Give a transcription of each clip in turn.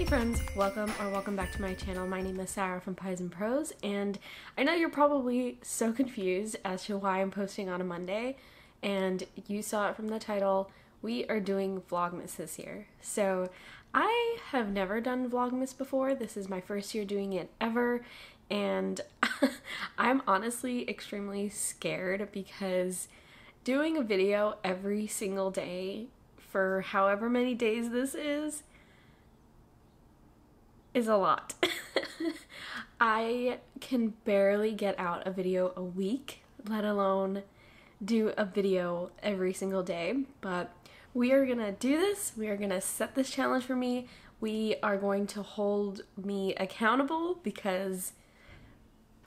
friends, welcome back to my channel. My name is Sarah from Pies and Pros, and I know you're probably so confused as to why I'm posting on a Monday, and you saw it from the title. We are doing Vlogmas this year. So I have never done Vlogmas before. This is my first year doing it ever, and I'm honestly extremely scared because doing a video every single day for however many days this is a lot. I can barely get out a video a week, let alone do a video every single day, but we are gonna do this. We are gonna set this challenge for me. We are going to hold me accountable because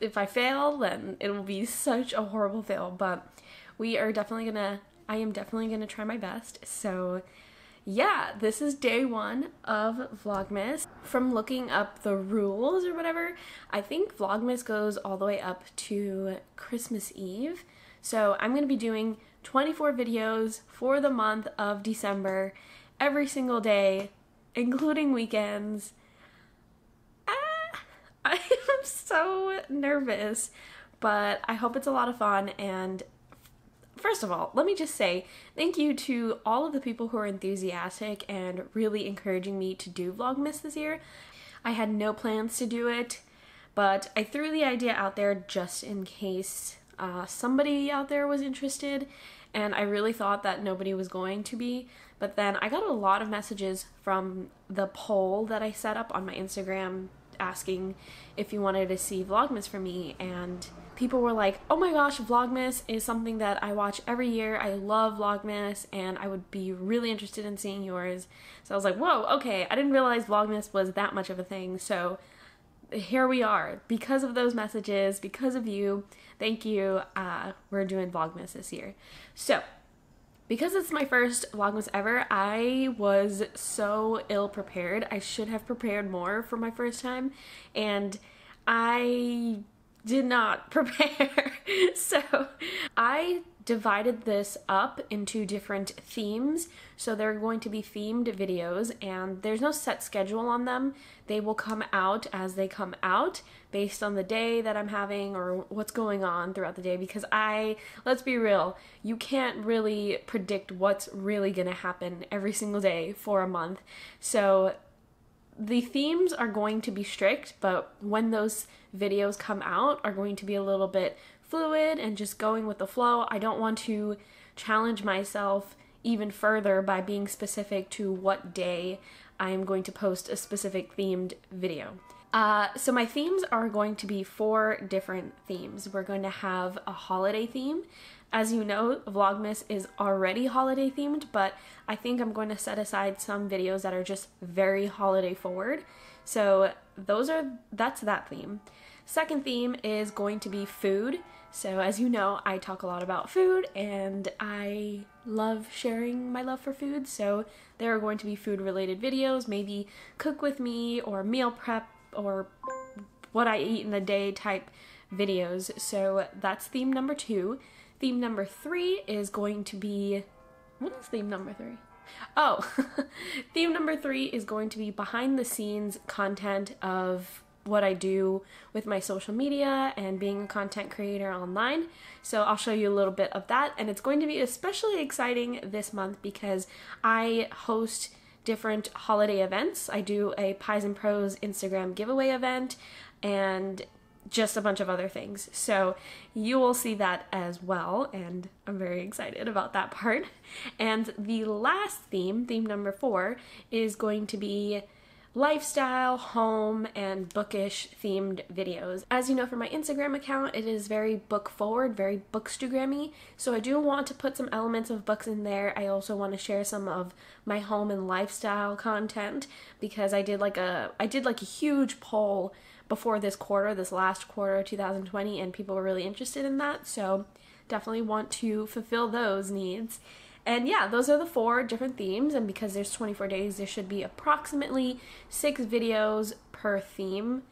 if I fail, then it will be such a horrible fail, but I am definitely gonna try my best. So yeah, this is day one of Vlogmas. From looking up the rules or whatever, I think Vlogmas goes all the way up to Christmas Eve. So I'm going to be doing 24 videos for the month of December, every single day, including weekends. I am so nervous, but I hope it's a lot of fun. And first of all, let me just say thank you to all of the people who are enthusiastic and really encouraging me to do Vlogmas this year. I had no plans to do it, but I threw the idea out there just in case somebody out there was interested, and I really thought that nobody was going to be. But then I got a lot of messages from the poll that I set up on my Instagram asking if you wanted to see Vlogmas from me, and people were like, oh my gosh, Vlogmas is something that I watch every year. I love Vlogmas and I would be really interested in seeing yours. So I was like, whoa, okay, I didn't realize Vlogmas was that much of a thing. So here we are. Because of those messages, because of you, thank you, we're doing Vlogmas this year. So because it's my first Vlogmas ever, I was so ill prepared. I should have prepared more for my first time, and I did not prepare. So I divided this up into different themes. So there are going to be themed videos, and there's no set schedule on them. They will come out as they come out based on the day that I'm having or what's going on throughout the day, because let's be real, you can't really predict what's really gonna happen every single day for a month. So the themes are going to be strict, but when those videos come out are going to be a little bit fluid and just going with the flow. I don't want to challenge myself even further by being specific to what day I am going to post a specific themed video. So my themes are going to be 4 different themes. We're going to have a holiday theme. As you know, Vlogmas is already holiday themed, but I think I'm going to set aside some videos that are just very holiday forward. So that's that theme. Second theme is going to be food. So as you know, I talk a lot about food and I love sharing my love for food. So there are going to be food related videos, maybe cook with me or meal prep or what I eat in a day type videos. So that's theme number 2. Theme number 3 is going to be, what is theme number 3? Oh, theme number 3 is going to be behind the scenes content of what I do with my social media and being a content creator online. So I'll show you a little bit of that, and it's going to be especially exciting this month because I host different holiday events. I do a Pies and Pros Instagram giveaway event and just a bunch of other things. So you will see that as well, and I'm very excited about that part. And the last theme number 4, is going to be lifestyle, home, and bookish themed videos. As you know from my Instagram account, it is very book forward, very bookstagrammy. So I do want to put some elements of books in there. I also want to share some of my home and lifestyle content because I did like a huge poll before this last quarter 2020, and people were really interested in that. So definitely want to fulfill those needs. And yeah, those are the 4 different themes, and because there's 24 days, there should be approximately 6 videos per theme.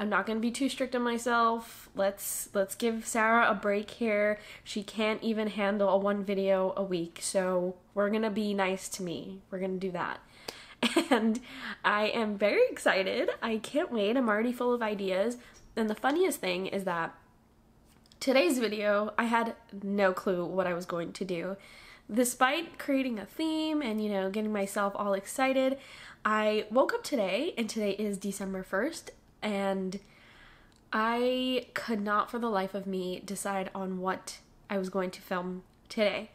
I'm not going to be too strict on myself. Let's give Sarah a break here. She can't even handle 1 video a week, so we're going to be nice to me. We're going to do that. and I am very excited. I can't wait. I'm already full of ideas. And the funniest thing is that today's video, I had no clue what I was going to do. Despite creating a theme and, you know, getting myself all excited, I woke up today, and today is December 1st, and I could not for the life of me decide on what I was going to film today.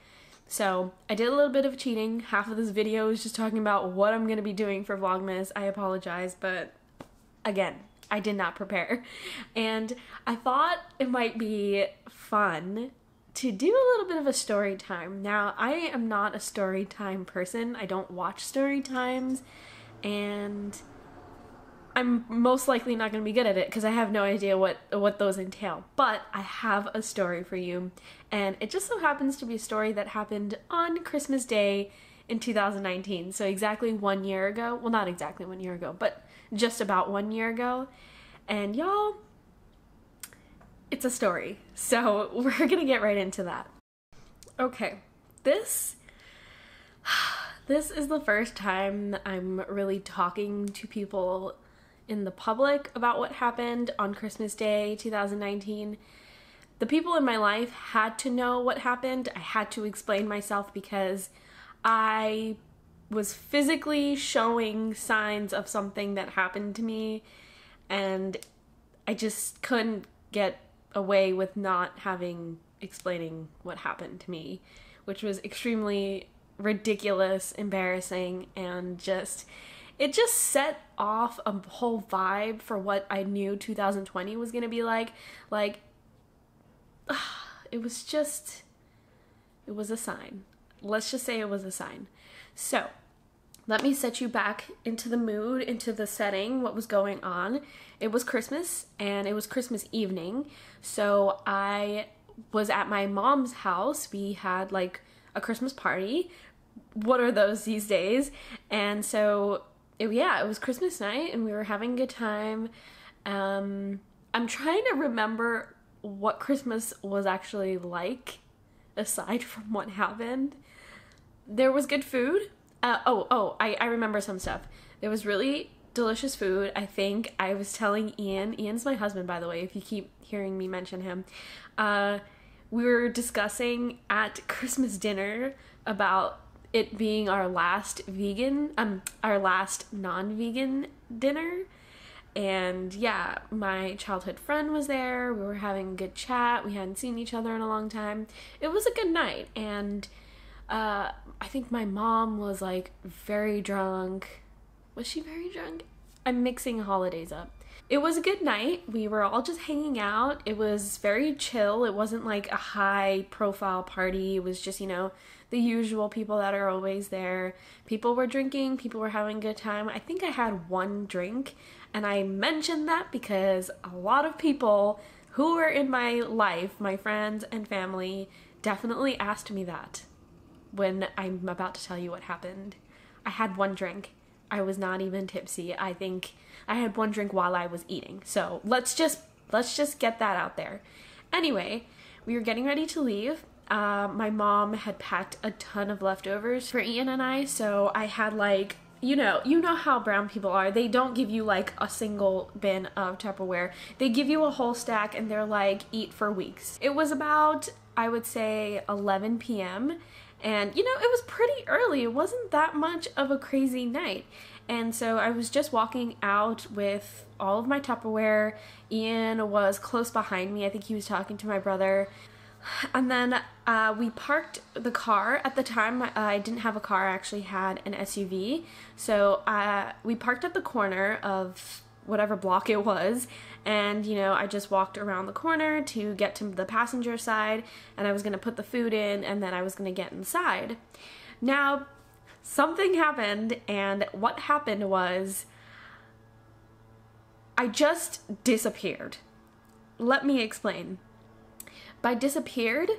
So I did a little bit of cheating. Half of this video is just talking about what I'm going to be doing for Vlogmas. I apologize, but again, I did not prepare. And I thought it might be fun to do a little bit of a story time. Now, I am not a story time person. I don't watch story times, and I'm most likely not going to be good at it because I have no idea what those entail. But I have a story for you, and it just so happens to be a story that happened on Christmas Day in 2019. So exactly 1 year ago. Well, not exactly 1 year ago, but just about 1 year ago. And y'all, it's a story. So we're gonna get right into that. Okay, this is the first time I'm really talking to people in the public about what happened on Christmas Day 2019. The people in my life had to know what happened. I had to explain myself because I was physically showing signs of something that happened to me, and I just couldn't get away with not explaining what happened to me, which was extremely ridiculous, embarrassing, and it just set off a whole vibe for what I knew 2020 was gonna be like. Like, it was a sign. Let's just say it was a sign. So, let me set you back into the mood, into the setting, what was going on. It was Christmas, and it was Christmas evening, so I was at my mom's house. We had, like, a Christmas party. What are those these days? And so, it was Christmas night, and we were having a good time. I'm trying to remember what Christmas was actually like, aside from what happened. There was good food. I remember some stuff. There was really delicious food. I think I was telling Ian's my husband, by the way, if you keep hearing me mention him. We were discussing at Christmas dinner about it being our last non-vegan dinner. And yeah, my childhood friend was there. We were having a good chat. We hadn't seen each other in a long time. It was a good night, and I think my mom was, like, very drunk. Was she very drunk? I'm mixing holidays up. It was a good night. We were all just hanging out. It was very chill. It wasn't like a high profile party. It was just, you know, the usual people that are always there. People were drinking. People were having a good time. I think I had one drink, and I mentioned that because a lot of people who were in my life, my friends and family, definitely asked me that when I'm about to tell you what happened. I had one drink. I was not even tipsy. I think I had one drink while I was eating. So let's just get that out there. Anyway, we were getting ready to leave. My mom had packed a ton of leftovers for Ian and I, so I had, like, you know how brown people are. They don't give you, like, a single bin of Tupperware. They give you a whole stack, and they're like, eat for weeks. It was about, I would say, 11 p.m., and, you know, it was pretty early. It wasn't that much of a crazy night. And so I was just walking out with all of my Tupperware. Ian was close behind me. I think he was talking to my brother. And then we parked the car. At the time, I didn't have a car. I actually had an SUV. So we parked at the corner of whatever block it was, and, you know, I just walked around the corner to get to the passenger side, and I was going to put the food in, and then I was going to get inside. Now, something happened, and what happened was I just disappeared. Let me explain. By disappeared,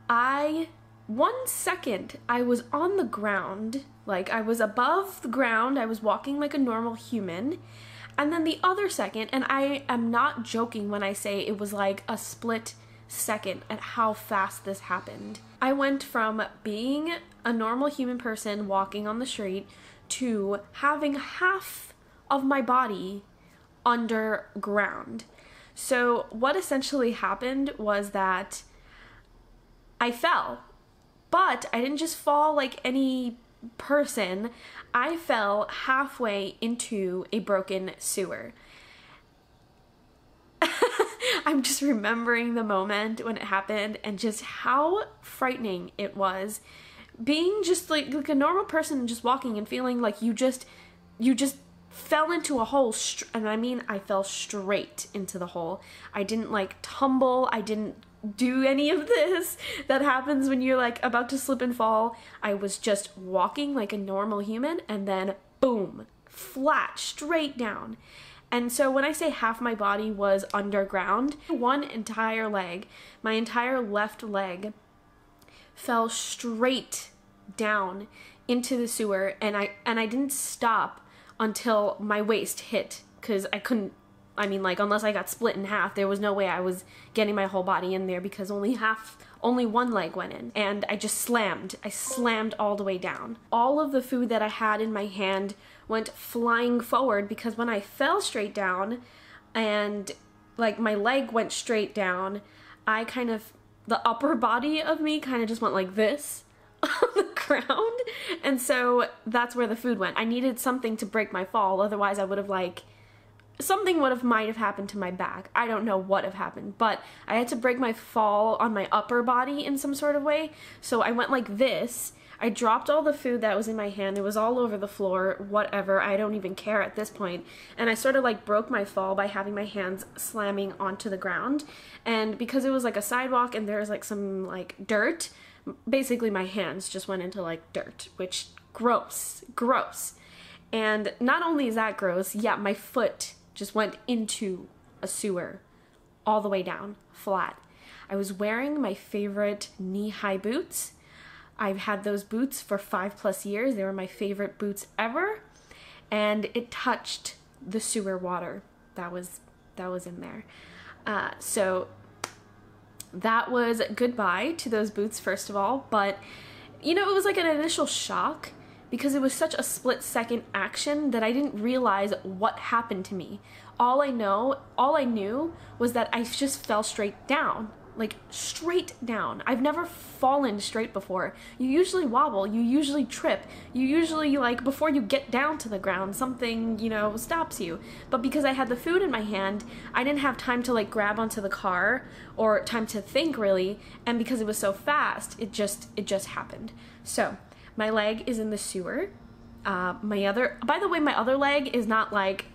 1 second I was on the ground, like I was above the ground, I was walking like a normal human, and then the other second, and I am not joking when I say it was like a split second at how fast this happened. I went from being a normal human person walking on the street to having half of my body underground. So what essentially happened was that I fell, but I didn't just fall like any person. I fell halfway into a broken sewer. I'm just remembering the moment when it happened and just how frightening it was. Being just like a normal person, just walking and feeling like you just fell into a hole, and I mean I fell straight into the hole. I didn't like tumble, I didn't do any of this that happens when you're like about to slip and fall. I was just walking like a normal human, and then boom, flat, straight down. And so when I say half my body was underground, one entire leg, my entire left leg, fell straight down into the sewer, and I didn't stop until my waist hit, because I couldn't, I mean, like, unless I got split in half, there was no way I was getting my whole body in there, because only one leg went in, and I slammed all the way down. All of the food that I had in my hand went flying forward, because when I fell straight down and like my leg went straight down, the upper body of me kind of just went like this on the ground, and so that's where the food went. I needed something to break my fall, otherwise I would have something might have happened to my back. I don't know what have happened, but I had to break my fall on my upper body in some sort of way. So I went like this. I dropped all the food that was in my hand. It was all over the floor, whatever. I don't even care at this point. And I sort of like broke my fall by having my hands slamming onto the ground. And because it was like a sidewalk and there was like some like dirt, basically my hands just went into like dirt, which gross. And not only is that gross, yeah, my foot just went into a sewer all the way down, flat. I was wearing my favorite knee-high boots. I've had those boots for 5+ years. They were my favorite boots ever. And it touched the sewer water that was in there. So that was goodbye to those boots, first of all. But, you know, it was like an initial shock, because it was such a split-second action that I didn't realize what happened to me. All I knew was that I just fell straight down. Like, straight down. I've never fallen straight before. You usually wobble, you usually trip, you usually, like, before you get down to the ground, something, you know, stops you. But because I had the food in my hand, I didn't have time to, like, grab onto the car, or time to think, really, and because it was so fast, it just happened. So, my leg is in the sewer. By the way, my other leg is not, like,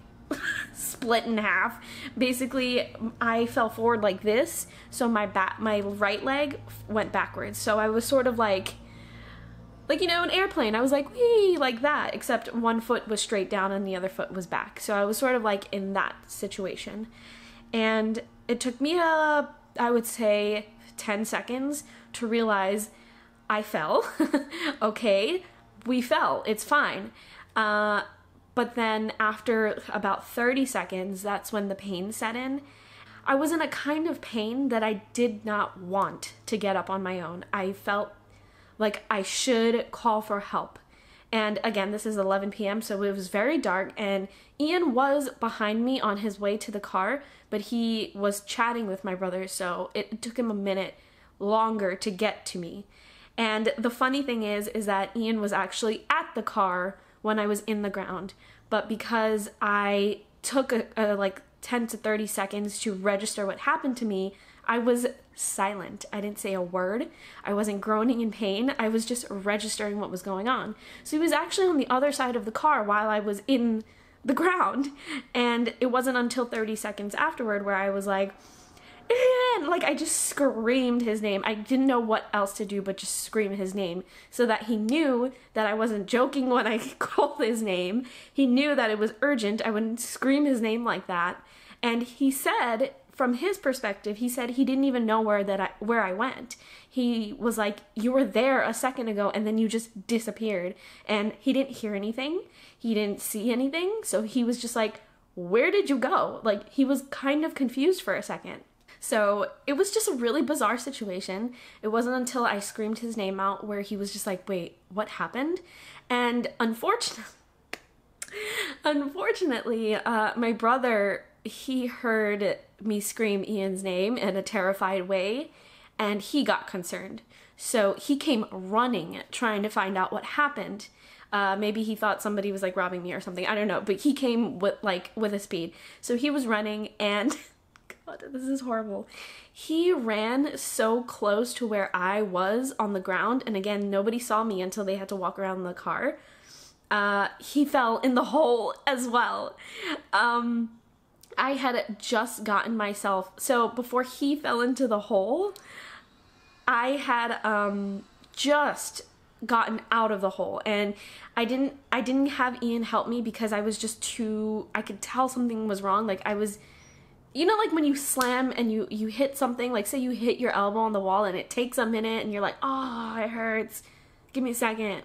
split in half. Basically, I fell forward like this, so my right leg went backwards. So I was sort of like, you know, an airplane. I was like, wee, like that, except one foot was straight down and the other foot was back. So I was sort of like in that situation. And it took me, I would say, 10 seconds to realize I fell. Okay, we fell, it's fine. But then after about 30 seconds, that's when the pain set in. I was in a kind of pain that I did not want to get up on my own. I felt like I should call for help. And again, this is 11 p.m., so it was very dark, and Ian was behind me on his way to the car, but he was chatting with my brother, so it took him a minute longer to get to me. And the funny thing is that Ian was actually at the car when I was in the ground, but because I took like 10 to 30 seconds to register what happened to me, I was silent. I didn't say a word. I wasn't groaning in pain. I was just registering what was going on. So he was actually on the other side of the car while I was in the ground, and it wasn't until 30 seconds afterward where I was like, Ian! Like, I just screamed his name. I didn't know what else to do but just scream his name, so that he knew that I wasn't joking when I called his name. He knew that it was urgent. I wouldn't scream his name like that. And he said, from his perspective, he said he didn't even know where I went. He was like, you were there a second ago and then you just disappeared. And he didn't hear anything. He didn't see anything. So he was just like, where did you go? Like, he was kind of confused for a second. So it was just a really bizarre situation. It wasn't until I screamed his name out where he was just like, wait, what happened? And unfortunately, Unfortunately, my brother, he heard me scream Ian's name in a terrified way, and he got concerned. So he came running, trying to find out what happened. Maybe he thought somebody was like robbing me or something. I don't know, but he came with a speed. So he was running, and God, this is horrible. He ran so close to where I was on the ground, and again, nobody saw me until they had to walk around the car. He fell in the hole as well. I had just gotten myself, so before he fell into the hole, I had just gotten out of the hole, and I didn't have Ian help me because I was just too, I could tell something was wrong. Like I was, you know, like when you slam and you hit something, like say you hit your elbow on the wall and it takes a minute and you're like, oh, it hurts, give me a second.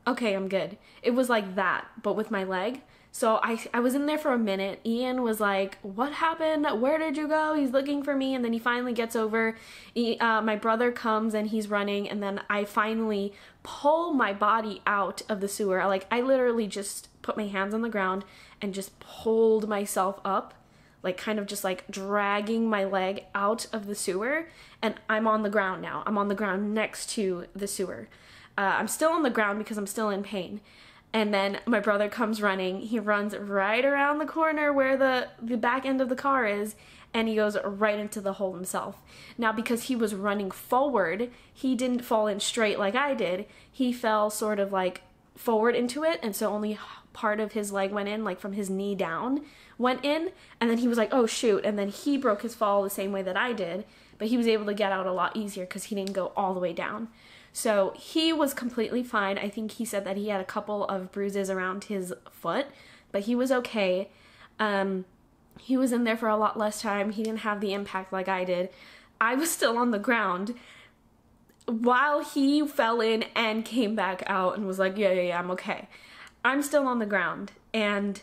Okay, I'm good. It was like that, but with my leg. So I was in there for a minute. Ian was like, what happened? Where did you go? He's looking for me. And then he finally gets over. My brother comes and he's running. And then I finally pull my body out of the sewer. Like I literally just put my hands on the ground and just pulled myself up. Like kind of just like dragging my leg out of the sewer. And I'm on the ground now. I'm on the ground next to the sewer. I'm still on the ground because I'm still in pain. And then my brother comes running. He runs right around the corner where the back end of the car is, and he goes right into the hole himself. Now, because he was running forward, he didn't fall in straight like I did. He fell sort of like forward into it, and so only part of his leg went in, like from his knee down went in, and then he was like, oh shoot, and then he broke his fall the same way that I did, but he was able to get out a lot easier because he didn't go all the way down. So he was completely fine. I think he said that he had a couple of bruises around his foot, but he was okay. He was in there for a lot less time. He didn't have the impact like I did. I was still on the ground while he fell in and came back out and was like, yeah, I'm okay. I'm still on the ground. And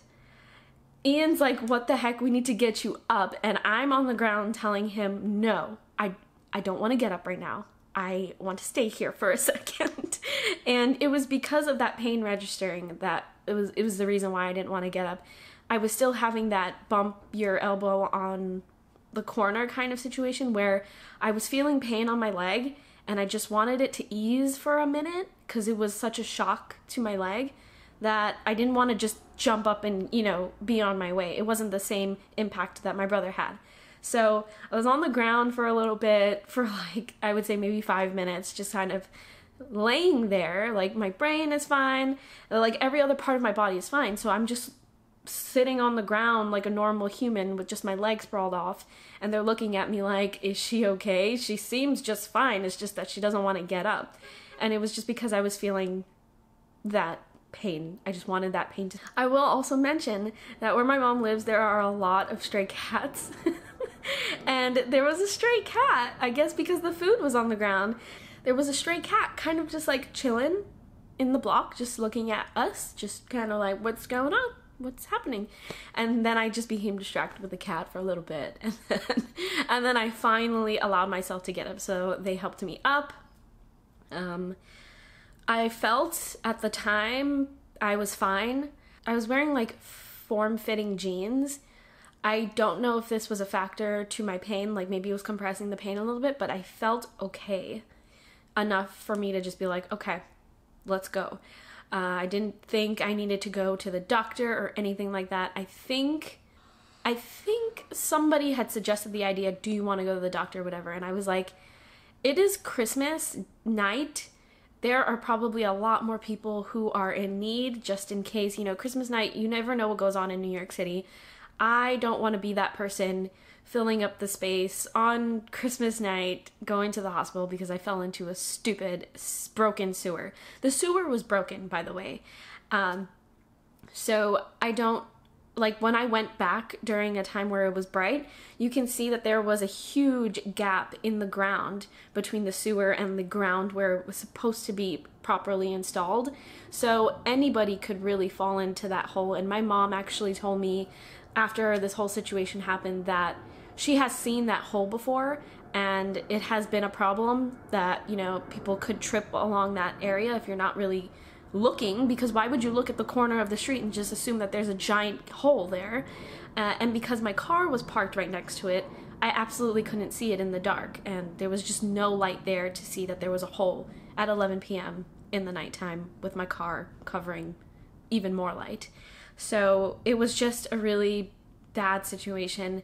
Ian's like, what the heck? We need to get you up. And I'm on the ground telling him, no, I don't want to get up right now. I want to stay here for a second. And it was because of that pain registering that it was the reason why I didn't want to get up. I was still having that bump your elbow on the corner kind of situation where I was feeling pain on my leg and I just wanted it to ease for a minute because it was such a shock to my leg that I didn't want to just jump up and, you know, be on my way. It wasn't the same impact that my brother had. So I was on the ground for a little bit, for like, I would say maybe 5 minutes, just kind of laying there. Like my brain is fine, like every other part of my body is fine. So I'm just sitting on the ground like a normal human with just my legs sprawled off. And they're looking at me like, is she okay? She seems just fine. It's just that she doesn't want to get up. And it was just because I was feeling that pain. I just wanted that pain to... I will also mention that where my mom lives, there are a lot of stray cats. And there was a stray cat, I guess because the food was on the ground. There was a stray cat kind of just like chilling in the block, just looking at us, just kind of like, what's going on? What's happening? And then I just became distracted with the cat for a little bit. And then I finally allowed myself to get up. So they helped me up. I felt at the time I was fine. I was wearing like form-fitting jeans. I don't know if this was a factor to my pain, like maybe it was compressing the pain a little bit, but I felt okay enough for me to just be like, okay, let's go. I didn't think I needed to go to the doctor or anything like that. I think somebody had suggested the idea, do you want to go to the doctor or whatever? And I was like, it is Christmas night. There are probably a lot more people who are in need just in case, you know, Christmas night, you never know what goes on in New York City. I don't want to be that person filling up the space on Christmas night going to the hospital because I fell into a stupid broken sewer. The sewer was broken, by the way. So I don't, like when I went back during a time where it was bright, you can see that there was a huge gap in the ground between the sewer and the ground where it was supposed to be properly installed. So anybody could really fall into that hole. And my mom actually told me after this whole situation happened that she has seen that hole before and it has been a problem that, you know, people could trip along that area if you're not really looking, because why would you look at the corner of the street and just assume that there's a giant hole there? And because my car was parked right next to it, I absolutely couldn't see it in the dark, and there was just no light there to see that there was a hole at 11 p.m. in the nighttime with my car covering even more light. So it was just a really bad situation.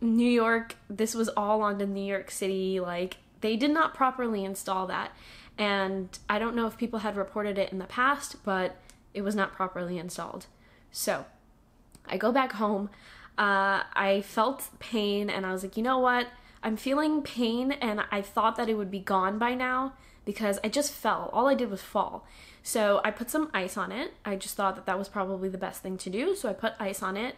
New York, this was all on the New York City, like, they did not properly install that. And I don't know if people had reported it in the past, but it was not properly installed. So I go back home. I felt pain, and I was like, you know what? I'm feeling pain, and I thought that it would be gone by now because I just fell. All I did was fall. So I put some ice on it. I just thought that that was probably the best thing to do. So I put ice on it,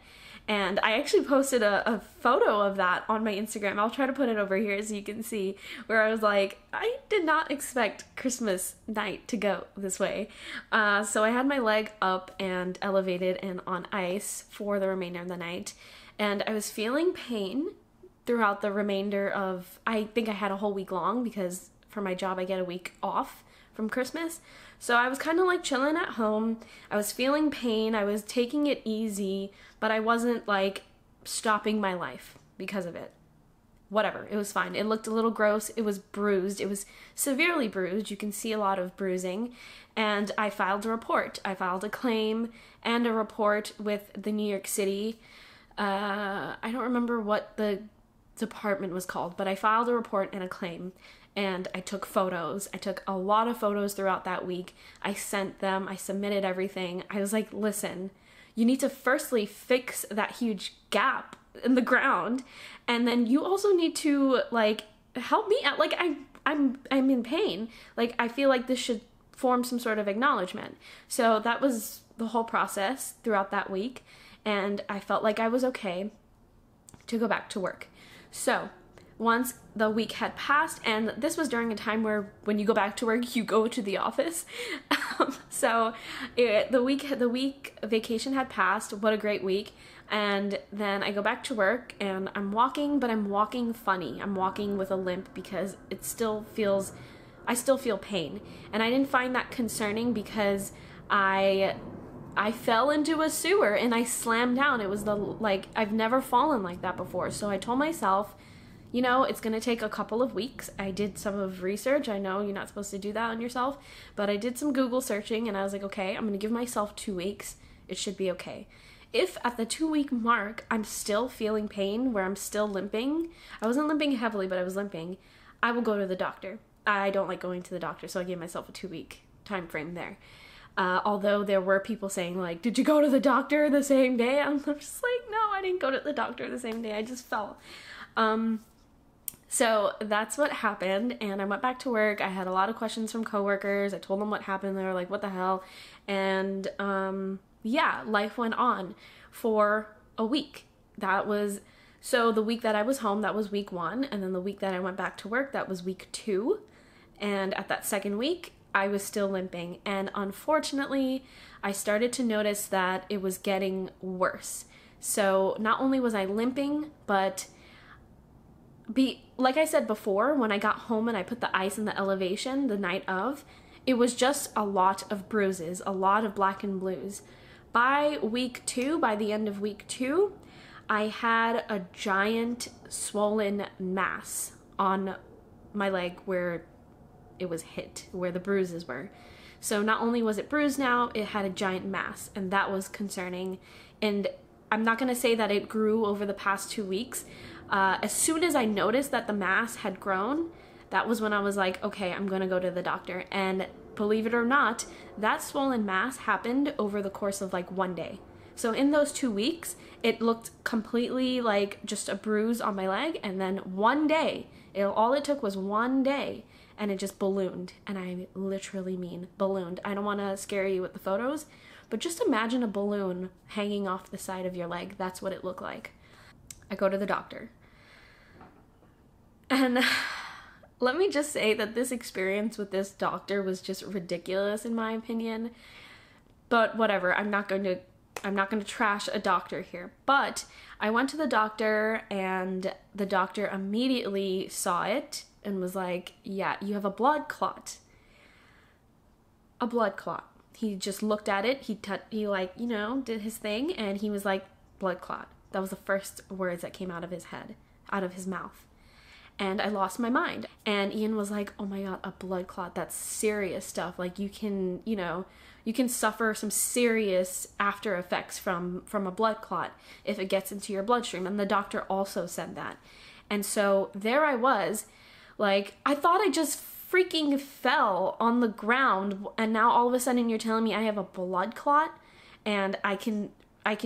and I actually posted a photo of that on my Instagram. I'll try to put it over here so you can see, where I was like, I did not expect Christmas night to go this way. So I had my leg up and elevated and on ice for the remainder of the night, and I was feeling pain throughout the remainder of, I think I had a whole week long, because for my job I get a week off from Christmas. So I was kind of like chilling at home. I was feeling pain. I was taking it easy, but I wasn't like stopping my life because of it. Whatever, it was fine. It looked a little gross. It was bruised. It was severely bruised. You can see a lot of bruising. And I filed a report. I filed a claim and a report with the New York City. I don't remember what the department was called, but I filed a report and a claim. And I took photos. I took a lot of photos throughout that week. I sent them. I submitted everything. I was like, listen, you need to firstly fix that huge gap in the ground, and then you also need to like help me out. Like I'm in pain. Like I feel like this should form some sort of acknowledgement. So that was the whole process throughout that week, and I felt like I was okay to go back to work. So once the week had passed, and this was during a time where when you go back to work, you go to the office. So the week vacation had passed. What a great week. And then I go back to work, and I'm walking, but I'm walking funny. I'm walking with a limp because I still feel pain. And I didn't find that concerning because I fell into a sewer and I slammed down. It was I've never fallen like that before. So I told myself, you know, it's going to take a couple of weeks. I did some of research. I know you're not supposed to do that on yourself, but I did some Google searching, and I was like, okay, I'm going to give myself 2 weeks. It should be okay. If at the 2-week mark, I'm still feeling pain, where I'm still limping, I wasn't limping heavily, but I was limping, I will go to the doctor. I don't like going to the doctor, so I gave myself a 2-week time frame there. Although there were people saying, like, did you go to the doctor the same day? I'm just like, no, I didn't go to the doctor the same day. I just fell. So that's what happened, and I went back to work. I had a lot of questions from coworkers. I told them what happened. They were like, what the hell? And yeah, life went on for a week. So the week that I was home, that was week 1, and then the week that I went back to work, that was week 2. And at that second week, I was still limping, and unfortunately, I started to notice that it was getting worse. So not only was I limping, but like I said before, when I got home and I put the ice in the elevation the night of, it was just a lot of bruises, a lot of black and blues. By week 2, by the end of week 2, I had a giant swollen mass on my leg where it was hit, where the bruises were. So not only was it bruised now, it had a giant mass, and that was concerning. And I'm not going to say that it grew over the past 2 weeks. As soon as I noticed that the mass had grown, that was when I was like, okay, I'm going to go to the doctor. And believe it or not, that swollen mass happened over the course of like 1 day. So in those 2 weeks, it looked completely like just a bruise on my leg, and then 1 day, all it took was 1 day, and it just ballooned. And I literally mean ballooned. I don't want to scare you with the photos, but just imagine a balloon hanging off the side of your leg. That's what it looked like. I go to the doctor. And let me just say that this experience with this doctor was just ridiculous in my opinion. But whatever, I'm not going to trash a doctor here. But I went to the doctor, and the doctor immediately saw it and was like, yeah, you have a blood clot. a blood clot. He just looked at it. He like, you know, did his thing, and he was like, blood clot. That was the first words that came out of his head, out of his mouth. And I lost my mind. And Ian was like, oh my God, a blood clot. That's serious stuff. Like, you can, you know, you can suffer some serious after effects from a blood clot if it gets into your bloodstream. And the doctor also said that. And so there I was, like, I thought I just freaking fell on the ground, and now all of a sudden you're telling me I have a blood clot and I can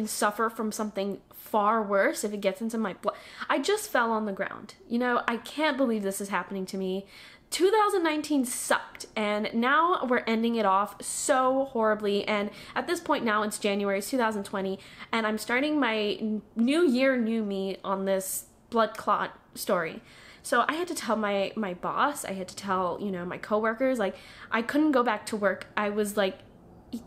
suffer from something far worse if it gets into my blood. I just fell on the ground. You know, I can't believe this is happening to me. 2019 sucked, and now we're ending it off so horribly. And at this point now, it's January 2020, and I'm starting my new year, new me on this blood clot story. So I had to tell my boss, I had to tell, you know, my coworkers, like, I couldn't go back to work. I was like,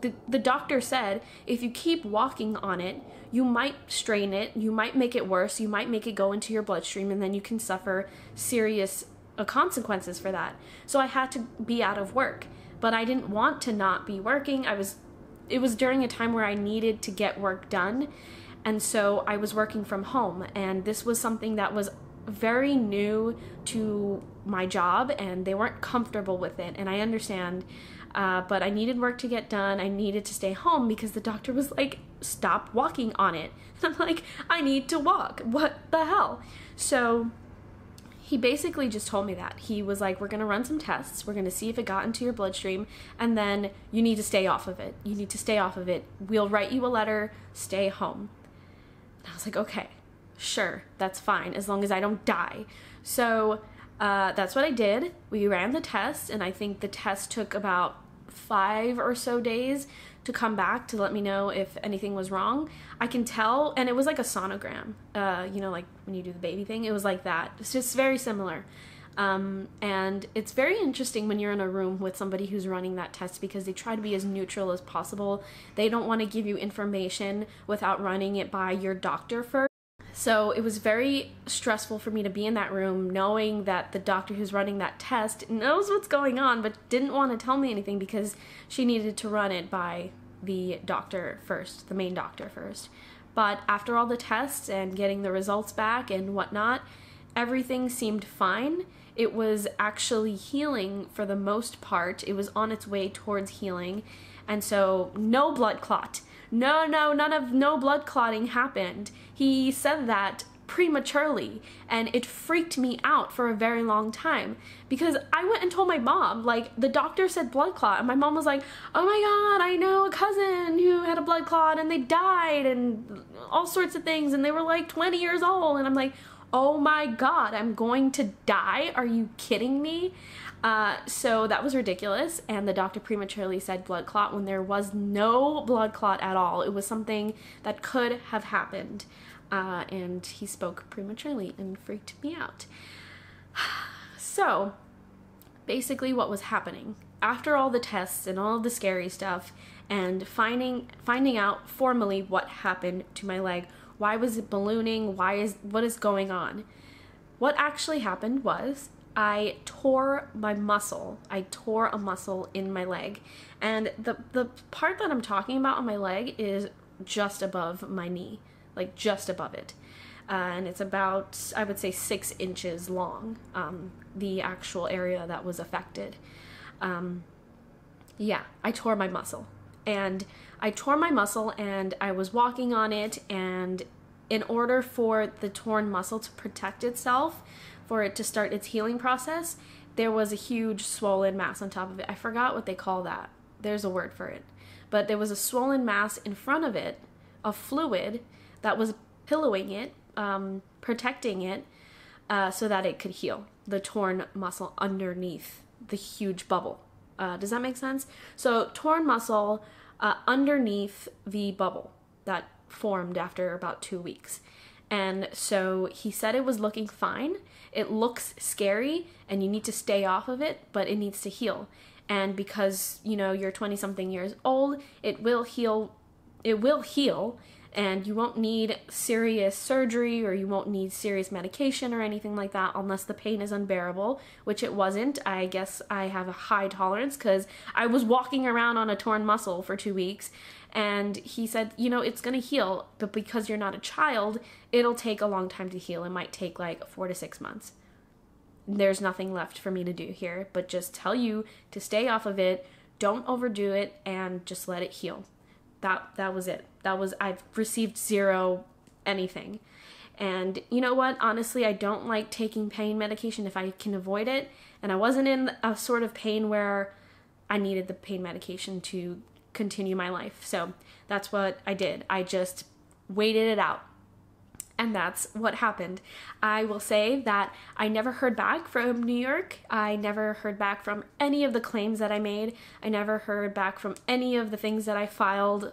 the doctor said, if you keep walking on it, you might strain it, you might make it worse, you might make it go into your bloodstream, and then you can suffer serious consequences for that. So I had to be out of work, but I didn't want to not be working. It was during a time where I needed to get work done, and so I was working from home, and this was something that was very new to my job, and they weren't comfortable with it, and I understand, but I needed work to get done. I needed to stay home because the doctor was like, stop walking on it. And I'm like, I need to walk. What the hell? So he basically just told me that. He was like, we're going to run some tests. We're going to see if it got into your bloodstream, and then you need to stay off of it. You need to stay off of it. We'll write you a letter. Stay home. And I was like, okay, sure, that's fine, as long as I don't die. So that's what I did. We ran the test, and I think the test took about 5 or so days to come back to let me know if anything was wrong. I can tell, and it was like a sonogram, you know, like when you do the baby thing, it was like that. It's just very similar. And it's very interesting when you're in a room with somebody who's running that test, because they try to be as neutral as possible. They don't want to give you information without running it by your doctor first. So it was very stressful for me to be in that room knowing that the doctor who's running that test knows what's going on, but didn't want to tell me anything because she needed to run it by the doctor first, the main doctor first. But after all the tests and getting the results back and whatnot, everything seemed fine. It was actually healing for the most part. It was on its way towards healing. And so no blood clot. No blood clotting happened. He said that prematurely, and it freaked me out for a very long time because I went and told my mom, like, the doctor said blood clot, and my mom was like, oh my God, I know a cousin who had a blood clot and they died and all sorts of things, and they were like 20 years old, and I'm like, oh my God, I'm going to die? Are you kidding me? So that was ridiculous, and the doctor prematurely said blood clot when there was no blood clot at all. It was something that could have happened, and he spoke prematurely and freaked me out. So basically what was happening after all the tests and all of the scary stuff and finding out formally what happened to my leg, why was it ballooning, what is going on? What actually happened was I tore my muscle. I tore a muscle in my leg. And the part that I'm talking about on my leg is just above my knee, like just above it. And it's about, I would say, 6 inches long, the actual area that was affected. Yeah, I tore my muscle. And I tore my muscle and I was walking on it, and in order for the torn muscle to protect itself, for it to start its healing process, there was a huge swollen mass on top of it. I forgot what they call that. There's a word for it. But there was a swollen mass in front of it, of fluid, that was pillowing it, protecting it, so that it could heal. The torn muscle underneath the huge bubble. Does that make sense? So torn muscle underneath the bubble that formed after about 2 weeks. And so he said it was looking fine. It looks scary and you need to stay off of it, but it needs to heal. And because, you know, you're 20-something years old, it will heal. and you won't need serious surgery or you won't need serious medication or anything like that unless the pain is unbearable, which it wasn't. I guess I have a high tolerance because I was walking around on a torn muscle for 2 weeks, and he said, you know, it's gonna heal, but because you're not a child, it'll take a long time to heal. It might take like 4 to 6 months. There's nothing left for me to do here but just tell you to stay off of it, don't overdo it, and just let it heal. That was it. I've received zero anything. And you know what? Honestly, I don't like taking pain medication if I can avoid it. And I wasn't in a sort of pain where I needed the pain medication to continue my life. So that's what I did. I just waited it out. And that's what happened. I will say that I never heard back from New York. I never heard back from any of the claims that I made. I never heard back from any of the things that I filed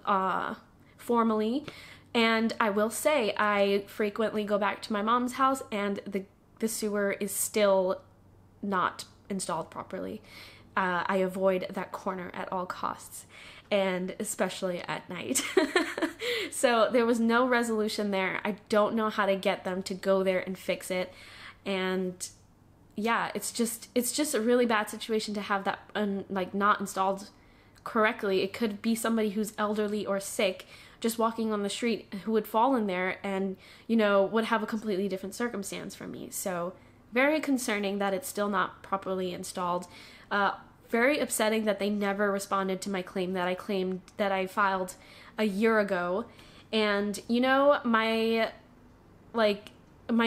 formally. And I will say I frequently go back to my mom's house and the sewer is still not installed properly. I avoid that corner at all costs, and especially at night. So there was no resolution there. I don't know how to get them to go there and fix it. And yeah, it's just a really bad situation to have that like not installed correctly. It could be somebody who's elderly or sick just walking on the street who would fall in there and, you know, would have a completely different circumstance from me. So very concerning that it's still not properly installed. Very upsetting that they never responded to my claim that I filed a year ago. And you know, my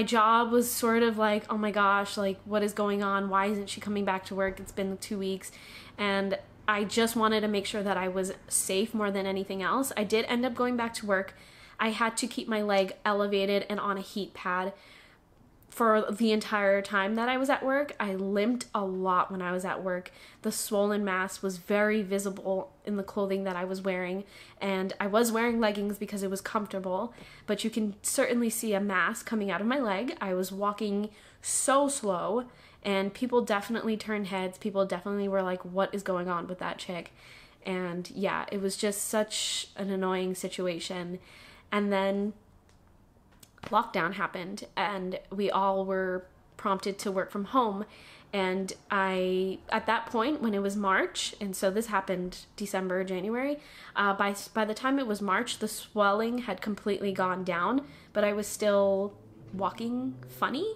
job was sort of like, oh my gosh, like what is going on? Why isn't she coming back to work? It's been 2 weeks. And I just wanted to make sure that I was safe more than anything else. I did end up going back to work. I had to keep my leg elevated and on a heat pad for the entire time that I was at work. I limped a lot when I was at work. The swollen mass was very visible in the clothing that I was wearing, and I was wearing leggings because it was comfortable, but you can certainly see a mass coming out of my leg. I was walking so slow, and people definitely turned heads. People definitely were like, what is going on with that chick? And yeah, it was just such an annoying situation. And then lockdown happened and we all were prompted to work from home. And at that point, when it was March, and so this happened December, January, by the time it was March, the swelling had completely gone down, but I was still walking funny.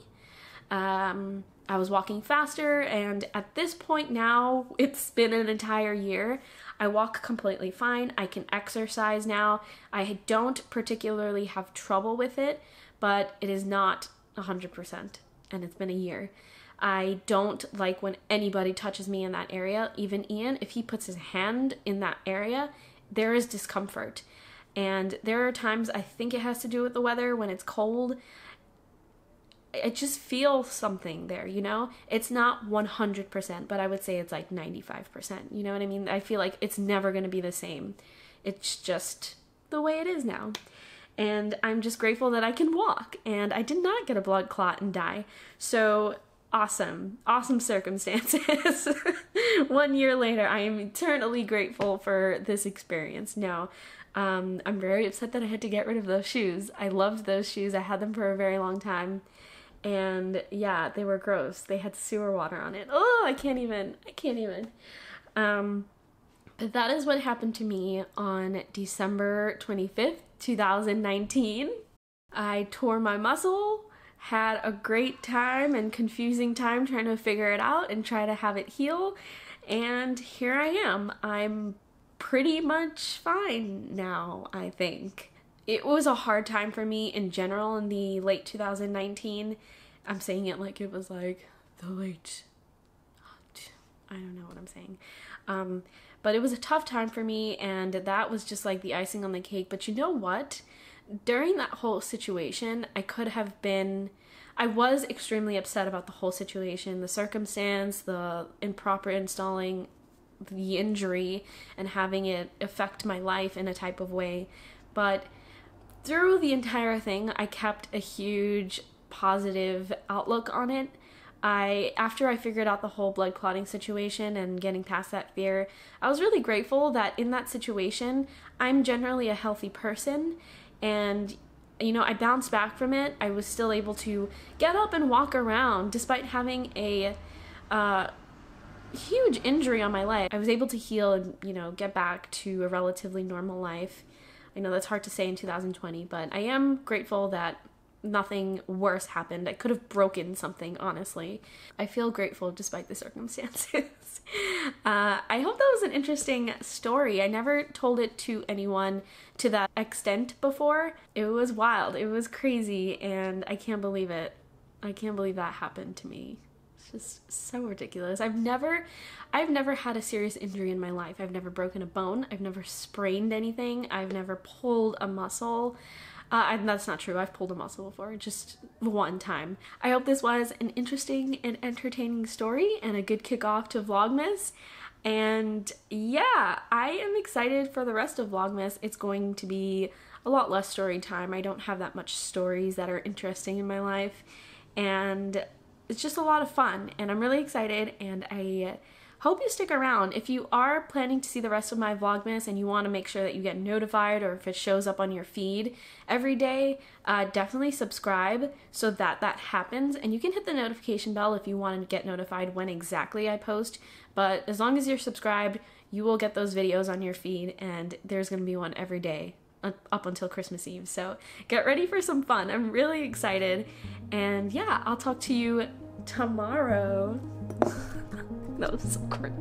I was walking faster, and at this point now, it's been an entire year. I walk completely fine. I can exercise now. I don't particularly have trouble with it, but it is not 100%, and it's been a year. I don't like when anybody touches me in that area. Even Ian, if he puts his hand in that area, there is discomfort. And there are times, I think it has to do with the weather, when it's cold, I just feel something there, you know? It's not 100%, but I would say it's like 95%, you know what I mean? I feel like it's never going to be the same. It's just the way it is now. And I'm just grateful that I can walk, and I did not get a blood clot and die. So awesome circumstances. 1 year later, I am eternally grateful for this experience. Now, I'm very upset that I had to get rid of those shoes. I loved those shoes. I had them for a very long time. And yeah, they were gross. They had sewer water on it. Oh, I can't even. But that is what happened to me on December 25th, 2019. I tore my muscle, had a great time and confusing time trying to figure it out and try to have it heal. And here I am. I'm pretty much fine now, I think. It was a hard time for me in general in the late 2019. I'm saying it like it was like the late, I don't know what I'm saying. But it was a tough time for me, and that was just like the icing on the cake. But you know what? During that whole situation, I was extremely upset about the whole situation, the circumstance, the improper installing, the injury, and having it affect my life in a type of way. But through the entire thing, I kept a huge positive outlook on it. After I figured out the whole blood clotting situation and getting past that fear, I was really grateful that in that situation, I'm generally a healthy person, and you know, I bounced back from it. I was still able to get up and walk around despite having a huge injury on my leg. I was able to heal and, you know, get back to a relatively normal life. I know that's hard to say in 2020, but I am grateful that nothing worse happened. I could have broken something, honestly. I feel grateful despite the circumstances. I hope that was an interesting story. I never told it to anyone to that extent before. It was wild. It was crazy, and I can't believe it. I can't believe that happened to me. It's just so ridiculous. I've never had a serious injury in my life. I've never broken a bone. I've never sprained anything. I've never pulled a muscle. And that's not true. I've pulled a muscle before, just one time. I hope this was an interesting and entertaining story and a good kickoff to Vlogmas. And yeah, I am excited for the rest of Vlogmas. It's going to be a lot less story time. I don't have that much stories that are interesting in my life. And it's just a lot of fun. And I'm really excited, and I hope you stick around. If you are planning to see the rest of my Vlogmas and you want to make sure that you get notified, or if it shows up on your feed every day, definitely subscribe so that that happens. And you can hit the notification bell if you want to get notified when exactly I post. But as long as you're subscribed, you will get those videos on your feed, and there's going to be one every day up until Christmas Eve. So get ready for some fun. I'm really excited. And yeah, I'll talk to you tomorrow. That was so awkward.